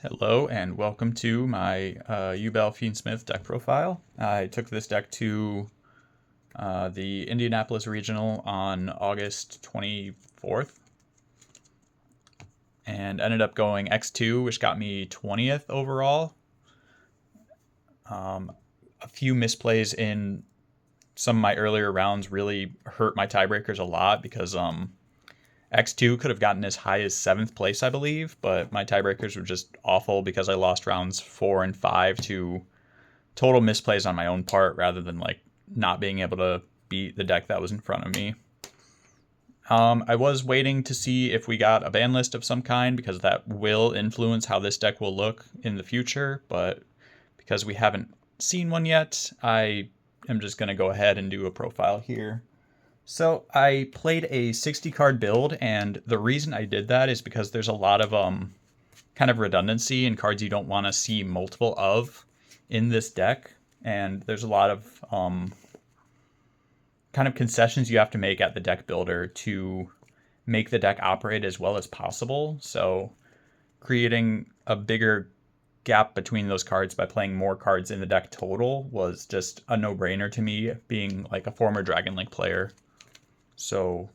Hello and welcome to my Yubel Fiendsmith deck profile. I took this deck to the Indianapolis Regional on August 24th and ended up going X2, which got me 20th overall. A few misplays in some of my earlier rounds really hurt my tiebreakers a lot because X2 could have gotten as high as 7th place, I believe, but my tiebreakers were just awful because I lost rounds 4 and 5 to total misplays on my own part rather than like not being able to beat the deck that was in front of me. I was waiting to see if we got a ban list of some kind because that will influence how this deck will look in the future, but because we haven't seen one yet, I am just going to go ahead and do a profile here. So I played a 60 card build, and the reason I did that is because there's a lot of kind of redundancy in cards you don't want to see multiple of in this deck, and there's a lot of kind of concessions you have to make at the deck builder to make the deck operate as well as possible. So creating a bigger gap between those cards by playing more cards in the deck total was just a no-brainer to me, being like a former Dragon Link player. So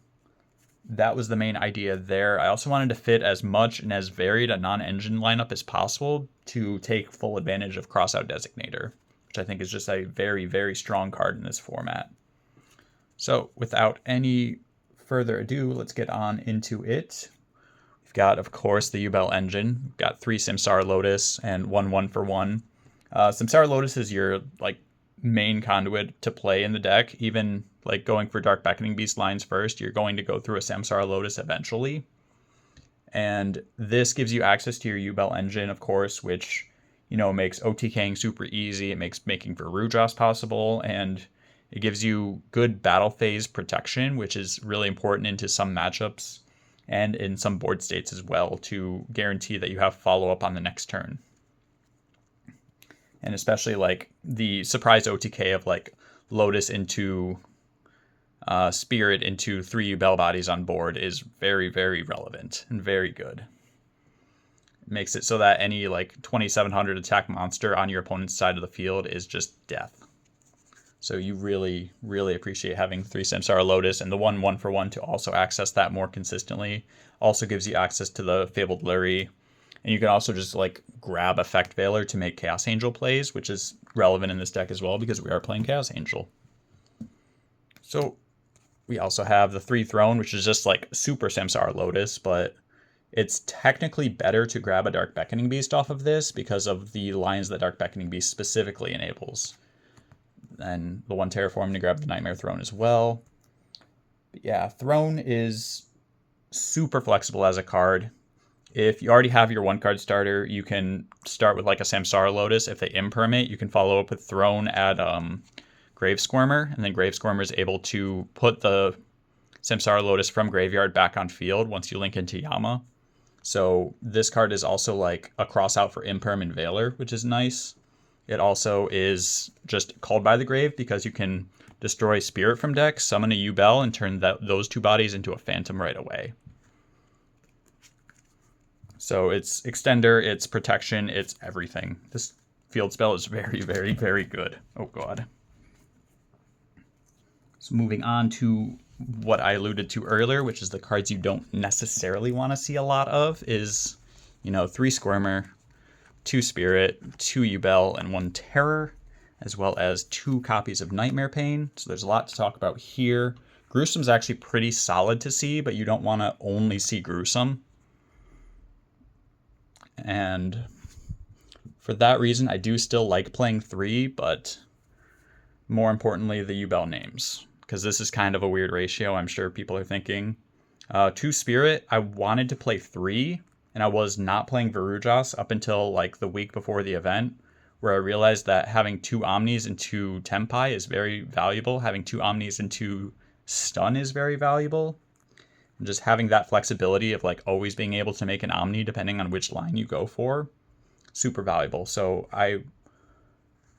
that was the main idea there. I also wanted to fit as much and as varied a non-engine lineup as possible to take full advantage of Crossout Designator, which I think is just a very, very strong card in this format. So without any further ado, let's get on into it. We've got, of course, the Yubel engine. We've got 3 Samsara Lotus and 1 for 1. Samsara Lotus is your like main conduit to play in the deck. Even like going for Dark Beckoning Beast lines first, you're going to go through a Samsara Lotus eventually. And this gives you access to your Yubel engine, of course, which, you know, makes OTKing super easy. It makes making Verujas possible, and it gives you good battle phase protection, which is really important into some matchups and in some board states as well to guarantee that you have follow-up on the next turn. And especially like the surprise OTK of like Lotus into Spirit into 3 Yubel bodies on board is very, very relevant and very good. It makes it so that any like 2700 attack monster on your opponent's side of the field is just death. So you really, really appreciate having 3 Samsara Lotus, and the 1 for 1 to also access that more consistently. Also gives you access to the Fabled Lurry. And you can also just like grab Effect Veiler to make Chaos Angel plays, which is relevant in this deck as well because we are playing Chaos Angel. So we also have the 3 Throne, which is just like super Samsara Lotus, but it's technically better to grab a Dark Beckoning Beast off of this because of the lines that Dark Beckoning Beast specifically enables. And the 1 Terraform to grab the Nightmare Throne as well. But yeah, Throne is super flexible as a card. If you already have your 1-card starter, you can start with like a Samsara Lotus. If they impermit, you can follow up with Throne at Grave Squirmer, and then Grave Squirmer is able to put the Samsara Lotus from graveyard back on field once you link into Yama. So this card is also like a cross out for Imperm and Veiler, which is nice. It also is just called by the grave because you can destroy Spirit from deck, summon a Yubel, and turn those 2 bodies into a Phantom right away. So it's extender, it's protection, it's everything. This field spell is very, very, very good. Oh god. So moving on to what I alluded to earlier, which is the cards you don't necessarily want to see a lot of, is, you know, 3 Squirmer, 2 Spirit, 2 Yubel, and 1 Terror, as well as 2 copies of Nightmare Pain. So there's a lot to talk about here. Gruesome's actually pretty solid to see, but you don't want to only see Gruesome. And for that reason, I do still like playing 3, but more importantly, the Yubel names, because this is kind of a weird ratio, I'm sure people are thinking. 2 Spirit, I wanted to play 3, and I was not playing Verujas up until like the week before the event, where I realized that having 2 Omnis and 2 Tempai is very valuable. Having 2 Omnis and 2 Stun is very valuable. And just having that flexibility of like always being able to make an Omni depending on which line you go for, super valuable. So I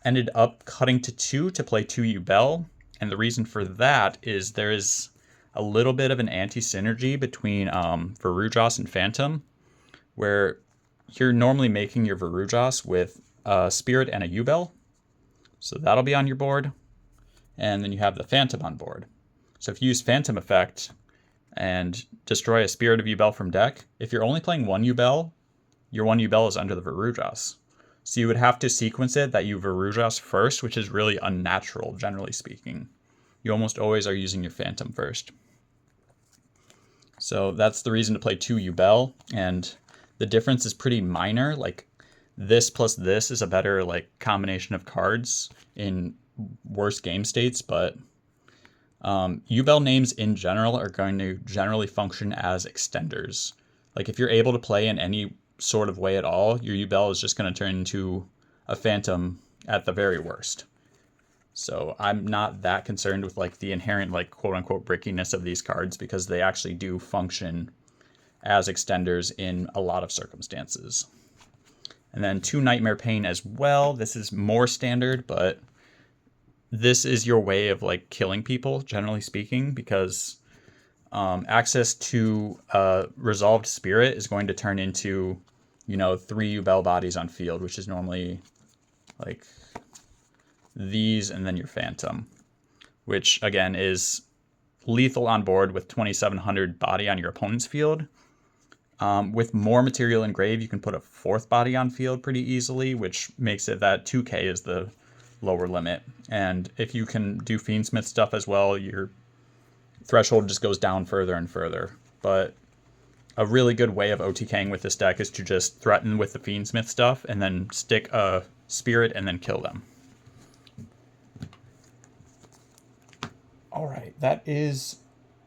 ended up cutting to 2 to play 2 Yubel, and the reason for that is there is a little bit of an anti-synergy between Verujas and Phantom, where you're normally making your Verujas with a Spirit and a Yubel. So that'll be on your board. And then you have the Phantom on board. So if you use Phantom effect and destroy a Spirit of Yubel from deck, if you're only playing one Yubel, your one Yubel is under the Verujas. So you would have to sequence it that you Verujas first, which is really unnatural, generally speaking. You almost always are using your Phantom first. So that's the reason to play 2 Yubel, and the difference is pretty minor. Like, this plus this is a better like combination of cards in worse game states, but Yubel names in general are going to generally function as extenders. Like, if you're able to play in any sort of way at all, your Yubel is just going to turn into a Phantom at the very worst. So I'm not that concerned with like the inherent like quote unquote brickiness of these cards, because they actually do function as extenders in a lot of circumstances. And then 2 Nightmare Pain as well. This is more standard, but this is your way of like killing people, generally speaking, because access to Resolved Spirit is going to turn into, 3 Yubel bodies on field, which is normally like these and then your Phantom, which again is lethal on board with 2700 body on your opponent's field. With more material in grave, you can put a 4th body on field pretty easily, which makes it that 2k is the lower limit. And if you can do Fiendsmith stuff as well, your threshold just goes down further and further. But a really good way of OTKing with this deck is to just threaten with the Fiendsmith stuff and then stick a Spirit and then kill them. Alright, that is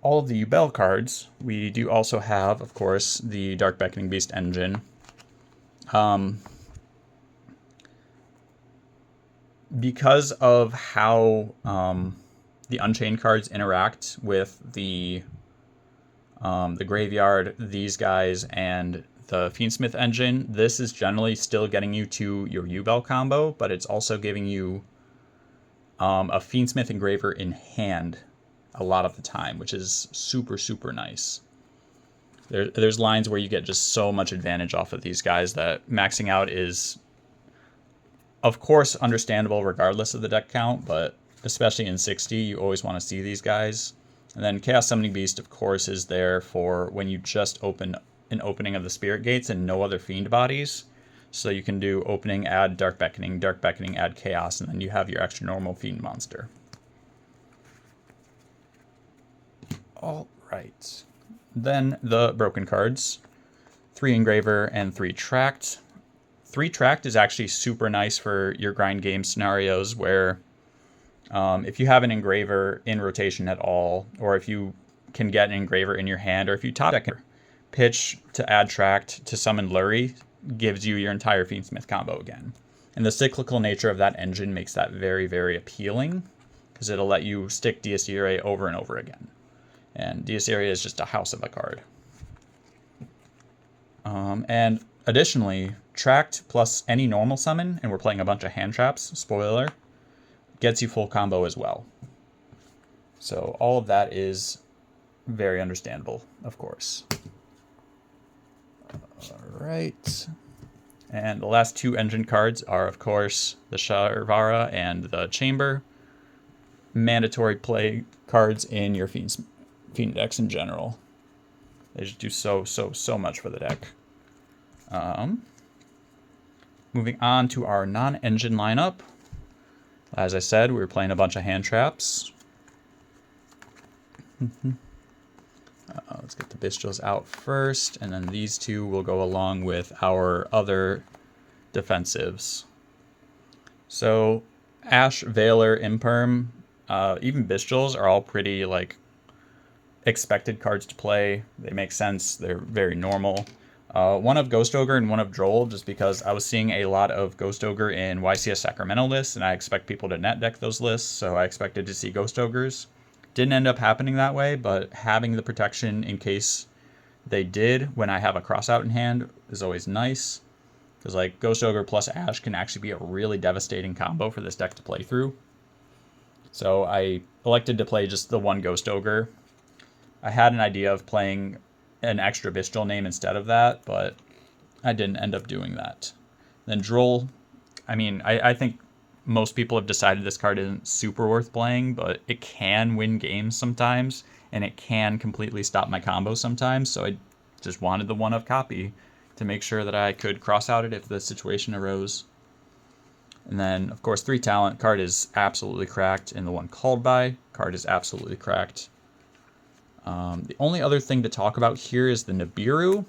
all of the Yubel cards. We do also have, of course, the Dark Beckoning Beast engine. Because of how the Unchained cards interact with the graveyard, these guys, and the Fiendsmith engine, this is generally still getting you to your Yubel combo, but it's also giving you a Fiendsmith Engraver in hand a lot of the time, which is super, super nice. There's lines where you get just so much advantage off of these guys that maxing out is, of course, understandable regardless of the deck count, but especially in 60, you always want to see these guys. And then Chaos Summoning Beast, of course, is there for when you just open an opening of the Spirit Gates and no other Fiend bodies. So you can do opening, add Dark Beckoning, add Chaos, and then you have your extra normal Fiend monster. All right. Then the broken cards. 3 Engraver and 3 Tract. 3 Tract is actually super nice for your grind game scenarios where if you have an Engraver in rotation at all, or if you can get an Engraver in your hand, or if you top deck pitch to add Tract to summon Lurie, gives you your entire Fiendsmith combo again. And the cyclical nature of that engine makes that very, very appealing, because it'll let you stick Dies Irae over and over again. And Dies Irae is just a house of a card. And additionally, Tract plus any normal summon, and we're playing a bunch of hand traps, spoiler, gets you full combo as well. So all of that is very understandable, of course. Alright. And the last 2 engine cards are, of course, the Sharvara and the Chamber. Mandatory play cards in your Fiend decks in general. They just do so much for the deck. Moving on to our non-engine lineup. As I said, we were playing a bunch of hand traps. Let's get the Bestials out first, and then these 2 will go along with our other defensives. So, Ash, Veiler, Imperm, even Bestials are all pretty, like, expected cards to play. They make sense. They're very normal. One of Ghost Ogre and one of Droll, just because I was seeing a lot of Ghost Ogre in YCS Sacramento lists, and I expect people to net deck those lists, so I expected to see Ghost Ogres. Didn't end up happening that way, but having the protection in case they did when I have a crossout in hand is always nice. Because like Ghost Ogre plus Ash can actually be a really devastating combo for this deck to play through. So I elected to play just the one Ghost Ogre. I had an idea of playing an extra Bestial name instead of that, but I didn't end up doing that. Then Droll, I mean, I think most people have decided this card isn't super worth playing, but it can win games sometimes, and it can completely stop my combo sometimes, so I just wanted the 1-of copy to make sure that I could cross out it if the situation arose. And then, of course, 3 talent card is absolutely cracked, and the 1 called by card is absolutely cracked. The only other thing to talk about here is the Nibiru,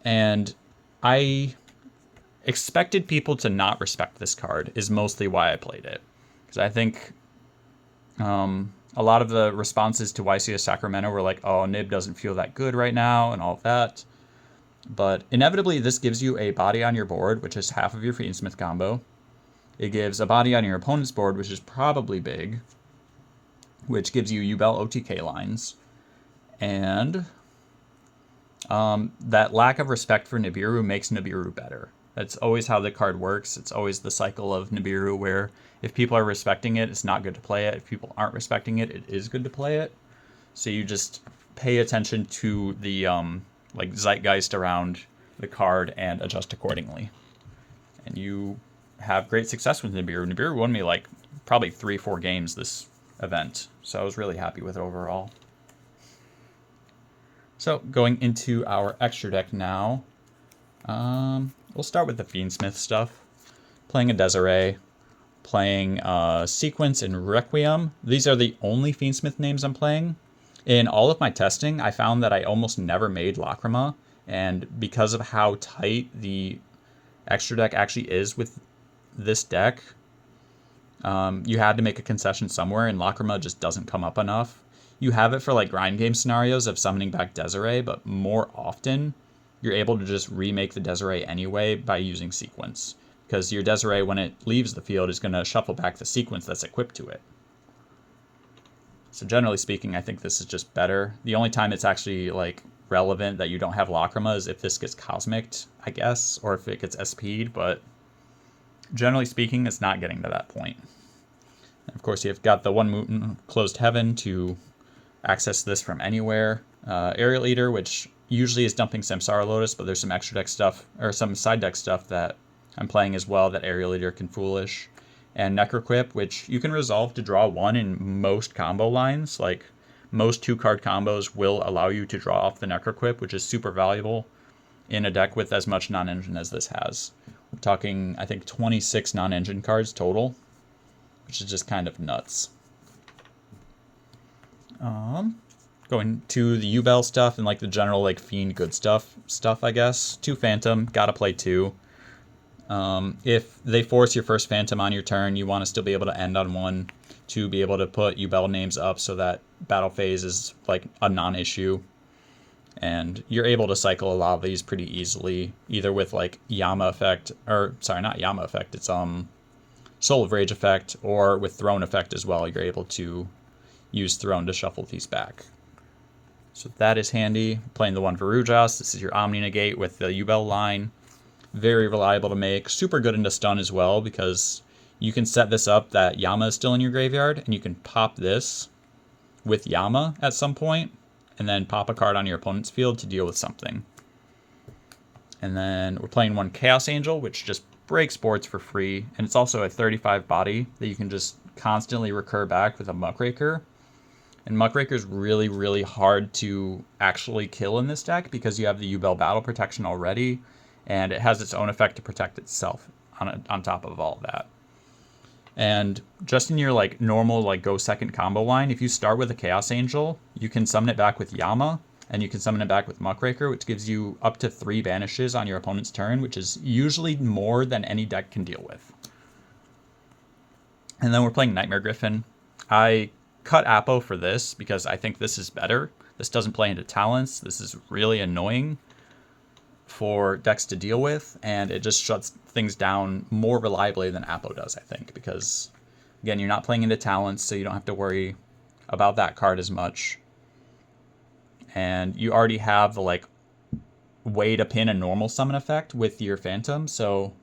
and I expected people to not respect this card is mostly why I played it. Because I think a lot of the responses to YCS Sacramento were like, oh, Nib doesn't feel that good right now and all of that. But inevitably, this gives you a body on your board, which is half of your Fiendsmith combo. It gives a body on your opponent's board, which is probably big, which gives you Yubel OTK lines. And that lack of respect for Nibiru makes Nibiru better. That's always how the card works. It's always the cycle of Nibiru where if people are respecting it, it's not good to play it. If people aren't respecting it, it is good to play it. So you just pay attention to the like zeitgeist around the card and adjust accordingly. And you have great success with Nibiru. Nibiru won me like probably 3-4 games this event. So I was really happy with it overall. So going into our extra deck now. We'll start with the Fiendsmith stuff. Playing a Desiree, playing Sequence and Requiem. These are the only Fiendsmith names I'm playing. In all of my testing, I found that I almost never made Lacrima, and because of how tight the extra deck actually is with this deck, you had to make a concession somewhere, and Lacrima just doesn't come up enough. You have it for like grind game scenarios of summoning back Desiree, but more often you're able to just remake the Desiree anyway by using Sequence. Because your Desiree, when it leaves the field, is going to shuffle back the Sequence that's equipped to it. So generally speaking, I think this is just better. The only time it's actually like relevant that you don't have Lacrima is if this gets Cosmic'd, I guess, or if it gets SP'd, but generally speaking, it's not getting to that point. And of course, you've got the 1 Mutant Closed Heaven to access this from anywhere. Aerial Eater, which usually is dumping Samsara Lotus, but there's some extra deck stuff, or some side deck stuff that I'm playing as well that Aerial Eater can foolish. And Necroquip, which you can resolve to draw 1 in most combo lines. Like, most 2-card combos will allow you to draw off the Necroquip, which is super valuable in a deck with as much non-engine as this has. We're talking, I think, 26 non-engine cards total, which is just kind of nuts. Going to the Yubel stuff and like the general like Fiend good stuff, I guess. 2 Phantom, gotta play 2. If they force your first Phantom on your turn, you want to still be able to end on 1 to be able to put Yubel names up so that battle phase is like a non-issue. And you're able to cycle a lot of these pretty easily, either with like Yama effect, or sorry, not Yama effect, it's Soul of Rage effect, or with Throne effect as well. You're able to use Throne to shuffle these back. So that is handy. Playing the 1 Verujas, this is your Omni Negate with the Yubel line. Very reliable to make. Super good into stun as well, because you can set this up that Yama is still in your graveyard, and you can pop this with Yama at some point, and then pop a card on your opponent's field to deal with something. And then we're playing 1 Chaos Angel, which just breaks boards for free, and it's also a 35 body that you can just constantly recur back with a Muckraker. And Muckraker is really, really hard to actually kill in this deck because you have the Yubel Battle Protection already, and it has its own effect to protect itself on top of all of that. And just in your like normal like go second combo line, if you start with a Chaos Angel, you can summon it back with Yama, and you can summon it back with Muckraker, which gives you up to 3 banishes on your opponent's turn, which is usually more than any deck can deal with. And then we're playing Nightmare Griffin. I cut Apo for this because I think this is better. This doesn't play into talents. This is really annoying for decks to deal with, and it just shuts things down more reliably than Apo does, I think, because again, you're not playing into talents, so you don't have to worry about that card as much. And you already have the like way to pin a normal summon effect with your Phantom, so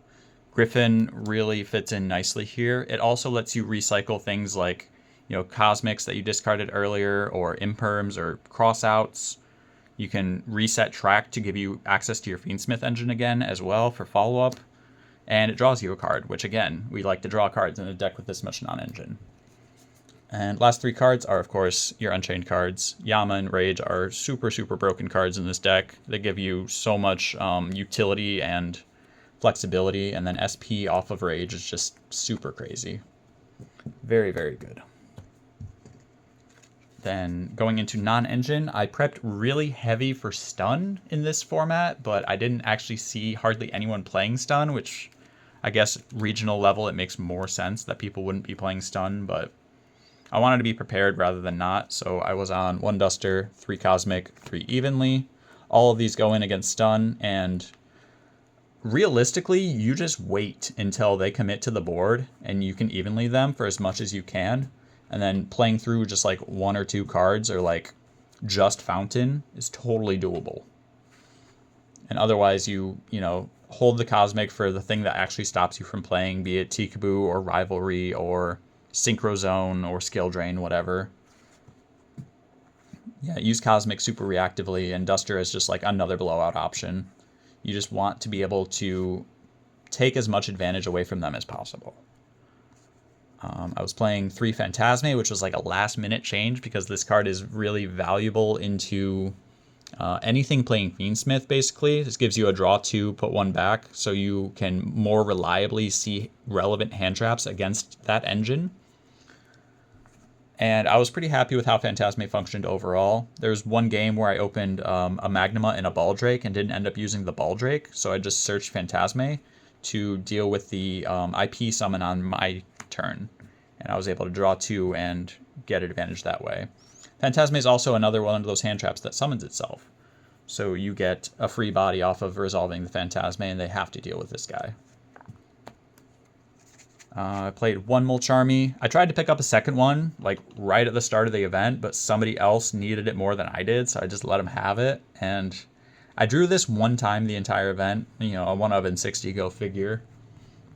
Griffin really fits in nicely here. It also lets you recycle things like, you know, Cosmics that you discarded earlier, or Imperms, or Crossouts. You can reset track to give you access to your Fiendsmith engine again as well for follow-up. And it draws you a card, which again, we like to draw cards in a deck with this much non-engine. And last 3 cards are, of course, your Unchained cards. Yama and Rage are super, super broken cards in this deck. They give you so much utility and flexibility, and then SP off of Rage is just super crazy. Very, very good. Then going into non-engine, I prepped really heavy for stun in this format, but I didn't actually see hardly anyone playing stun, which I guess regional level it makes more sense that people wouldn't be playing stun, but I wanted to be prepared rather than not, so I was on 1 Duster, 3 Cosmic, 3 Evenly. All of these go in against stun, and realistically, you just wait until they commit to the board, and you can evenly them for as much as you can, and then playing through just like 1 or 2 cards or like just Fountain is totally doable. And otherwise, you know, hold the Cosmic for the thing that actually stops you from playing, be it Tikaboo or Rivalry or Synchro Zone or Skill Drain, whatever. Yeah, use Cosmic super reactively, and Duster is just like another blowout option. You just want to be able to take as much advantage away from them as possible. I was playing 3 Phantasme, which was like a last-minute change because this card is really valuable into anything playing Fiendsmith, basically. This gives you a draw 2, put 1 back, so you can more reliably see relevant hand traps against that engine. And I was pretty happy with how Phantasme functioned overall. There was one game where I opened a Magnema and a Baldrake and didn't end up using the Baldrake, so I just searched Phantasme to deal with the IP summon on my turn. And I was able to draw 2 and get advantage that way. Phantasme is also another one of those hand traps that summons itself. So you get a free body off of resolving the Phantasme, and they have to deal with this guy. I played 1 Mulcharmy. I tried to pick up a second one, like right at the start of the event, but somebody else needed it more than I did, so I just let them have it. And I drew this 1 time the entire event, you know, a 1 of in 60, go figure.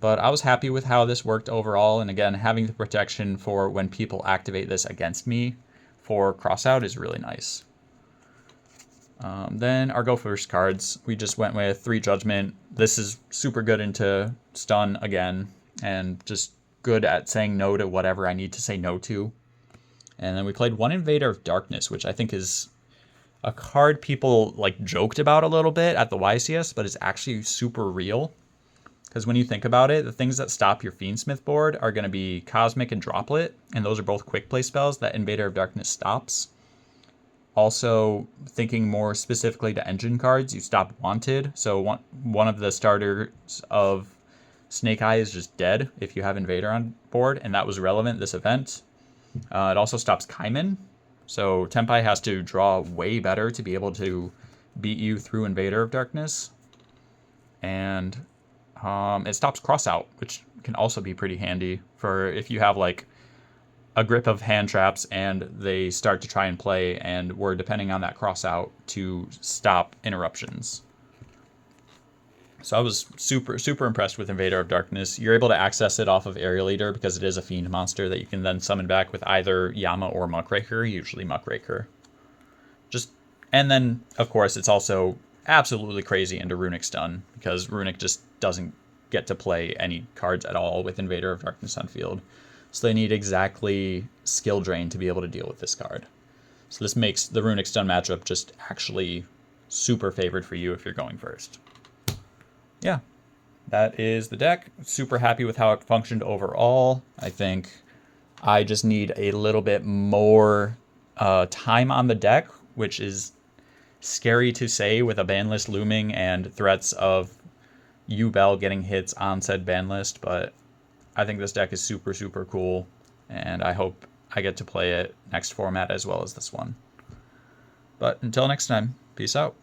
But I was happy with how this worked overall, and again, having the protection for when people activate this against me for crossout is really nice. Then our go first cards, we just went with 3 Judgment. This is super good into stun again, and just good at saying no to whatever I need to say no to. And then we played 1 Invader of Darkness, which I think is a card people like joked about a little bit at the YCS, but is actually super real. Because when you think about it, the things that stop your Fiendsmith board are going to be Cosmic and Droplet, and those are both quick play spells that Invader of Darkness stops. Also, thinking more specifically to engine cards, you stop Wanted, so one of the starters of Snake Eye is just dead if you have Invader on board, and that was relevant this event. It also stops Kaiman, so Tenpai has to draw way better to be able to beat you through Invader of Darkness. And it stops Crossout, which can also be pretty handy for if you have like a grip of hand traps and they start to try and play, and we're depending on that Crossout to stop interruptions. So I was super, super impressed with Invader of Darkness. You're able to access it off of Aerial Eater because it is a Fiend monster that you can then summon back with either Yama or Muckraker, usually Muckraker. And then, of course, it's also absolutely crazy into Runic Stun because Runic just doesn't get to play any cards at all with Invader of Darkness on field. So they need exactly Skill Drain to be able to deal with this card. So this makes the Runic Stun matchup just actually super favored for you if you're going first. Yeah, that is the deck. Super happy with how it functioned overall. I think I just need a little bit more time on the deck, which is scary to say with a ban list looming and threats of Yubel getting hits on said ban list, but I think this deck is super, super cool, and I hope I get to play it next format as well as this one. But until next time, peace out.